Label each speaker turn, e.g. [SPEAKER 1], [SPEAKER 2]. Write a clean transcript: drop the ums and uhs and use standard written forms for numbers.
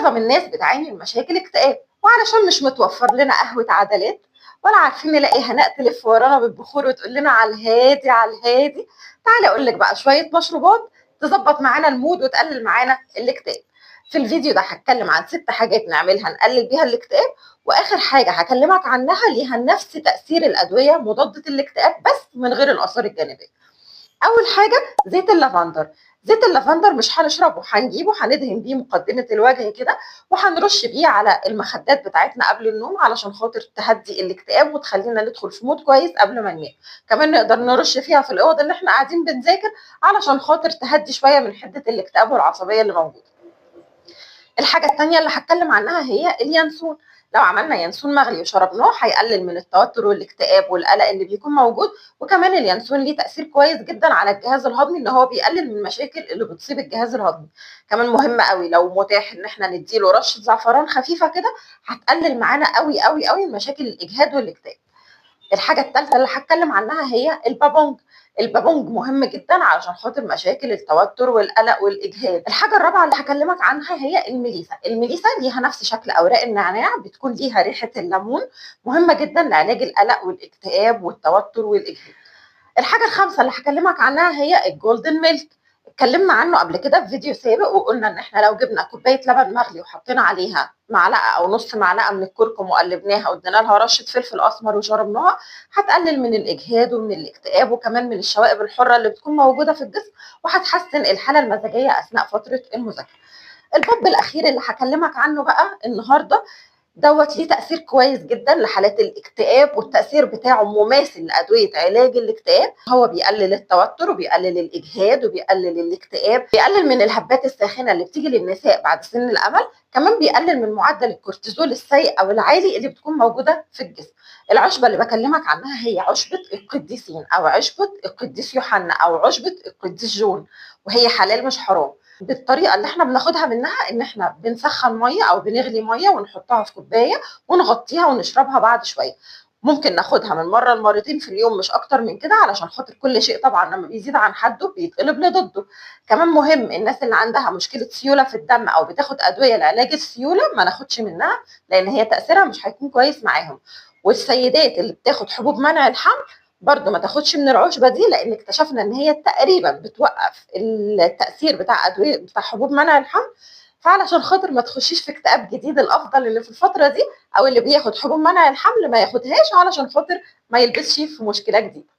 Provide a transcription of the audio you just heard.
[SPEAKER 1] معظم الناس بتعاني من مشاكل اكتئاب، وعلشان مش متوفر لنا قهوة عدلات ولا عارفين نلاقي هناء تلف ورانا بالبخور وتقول لنا على الهادي على الهادي، تعالى اقول لك بقى شوية مشروبات تظبط معانا المود وتقلل معانا الاكتئاب. في الفيديو ده هتكلم عن 6 حاجات نعملها نقلل بيها الاكتئاب، واخر حاجة هكلمك عنها ليها نفس تأثير الأدوية مضادة الاكتئاب بس من غير الآثار الجانبية. اول حاجه زيت اللافندر. زيت اللافندر مش هنشربه، هنجيبه هندهن بيه مقدمه الوجه كده، وهنرش بيه على المخدات بتاعتنا قبل النوم علشان خاطر تهدي الاكتئاب وتخلينا ندخل في مود كويس قبل ما ننام. كمان نقدر نرش فيها في الاوضه اللي احنا قاعدين بنذاكر علشان خاطر تهدي شويه من حده الاكتئاب والعصبيه اللي موجوده. الحاجة التانية اللي هتكلم عنها هي اليانسون. لو عملنا يانسون مغلي وشربناه هيقلل من التوتر والاكتئاب والقلق اللي بيكون موجود، وكمان اليانسون ليه تأثير كويس جدا على الجهاز الهضمي ان هو بيقلل من المشاكل اللي بتصيب الجهاز الهضمي. كمان مهم قوي لو متاح ان احنا نديله رشة زعفران خفيفة كده، هتقلل معانا قوي قوي قوي مشاكل الاجهاد والاكتئاب. الحاجة الثالثة اللي هتكلم عنها هي البابونج. البابونج مهم جدا علشان خاطر مشاكل التوتر والقلق والاجهاد. الحاجه الرابعه اللي هكلمك عنها هي الميليسا. الميليسا ليها نفس شكل اوراق النعناع، بتكون ليها ريحه الليمون، مهمه جدا لعلاج القلق والاكتئاب والتوتر والاجهاد. الحاجه الخامسه اللي هكلمك عنها هي الجولدن ميلك. اتكلمنا عنه قبل كده في فيديو سابق وقلنا ان احنا لو جبنا كوبايه لبن مغلي وحطينا عليها معلقه او نص معلقه من الكركم وقلبناها وادينا لها رشه فلفل اسمر وشربناها، هتقلل من الاجهاد ومن الاكتئاب وكمان من الشوائب الحره اللي بتكون موجوده في الجسم، وهتحسن الحاله المزاجيه اثناء فتره المذاكره. الباب الاخير اللي هكلمك عنه بقى النهارده دوت ليه تأثير كويس جدا لحالات الاكتئاب، والتأثير بتاعه مماثل لأدوية علاج الاكتئاب. هو بيقلل التوتر وبيقلل الإجهاد وبيقلل الاكتئاب، بيقلل من الهبات الساخنة اللي بتيجي للنساء بعد سن الأمل، كمان بيقلل من معدل الكورتيزول السيء أو العالي اللي بتكون موجودة في الجسم. العشبة اللي بكلمك عنها هي عشبة القديسين أو عشبة القديس يوحنا أو عشبة القديس جون، وهي حلال مش حرام. بالطريقه اللي احنا بناخدها منها ان احنا بنسخن ميه او بنغلي ميه ونحطها في كوبايه ونغطيها ونشربها بعد شويه. ممكن ناخدها من مره لمرتين في اليوم مش اكتر من كده، علشان خاطر كل شيء طبعا لما بيزيد عن حده بيتقلب لضده. كمان مهم الناس اللي عندها مشكله سيوله في الدم او بتاخد ادويه لعلاج السيوله ما ناخدش منها، لان هي تاثيرها مش هيكون كويس معاهم. والسيدات اللي بتاخد حبوب منع الحمل برضه ما تاخدش من العشبه دي، لان اكتشفنا ان هي تقريبا بتوقف التاثير بتاع ادويه بتاع حبوب منع الحمل. فعلشان خاطر ما تخشيش في اكتئاب جديد، الافضل اللي في الفتره دي او اللي بياخد حبوب منع الحمل ما ياخدهاش علشان خاطر ما يلبسش في مشكله جديده.